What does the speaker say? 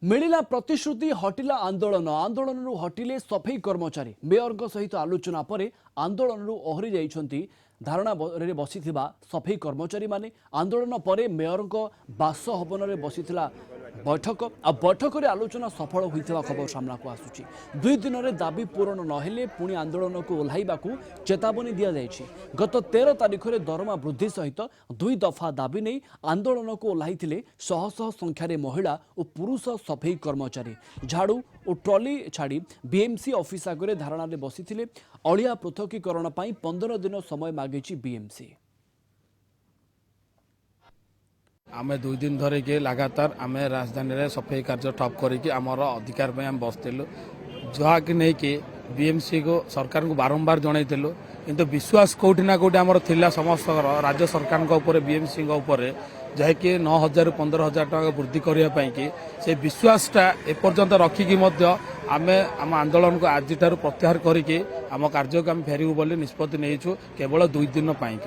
मिलिला प्रतिश्रुति हटिला आंदोलन आंदोलन हटिले सफाई कर्मचारी मेयर सहित आलोचना पर आंदोलन ओहरी जाइछंती धारणा रे बसिथिबा सफाई कर्मचारी माने आंदोलन पर मेयर बासभवन रे बसिथिला बैठक आ बैठक रे आलोचना सफल होइथिबा खबर सामना को आसुची 2 दिन रे दाबी पूरण नहेले पुणी आंदोलन को ओल्हाइबाकू चेतावनी दिया जायछि। गत 13 तारिख रे दरमा वृद्धि सहित 2 दफा दाबी नहीं आंदोलन को ओल्हाइथिले शह शह संख्यार महिला और पुरुष सफाई कर्मचारी झाड़ू और ट्रॉली छाड़ी बीएमसी ऑफिस आगे धारणा रे बसिथिले। अलिया पृथकीकरण पई 15 दिन समय मागिछि बीएमसी। आम 2 दिन धरिकी लगातार आम राजधानी रे सफाई कार्य ठप करके आमर अधिकार में आम बसलु जहाँकि नहीं कि बीएमसी को सरकार को बारंबार जनइलु किंतु विश्वास कौटी ना कौटी आमर थिला समस्त राज्य सरकार बीएमसी जहाँकि 9,000 15,000 टका वृद्धि करने कि से विश्वासटा एपर्यंत रखिकी आम आम आंदोलन को आज प्रत्याहार करके आम कार्य को आम फेरबू बोली निष्पत्ति नहीं केवल 2 दिन पाई।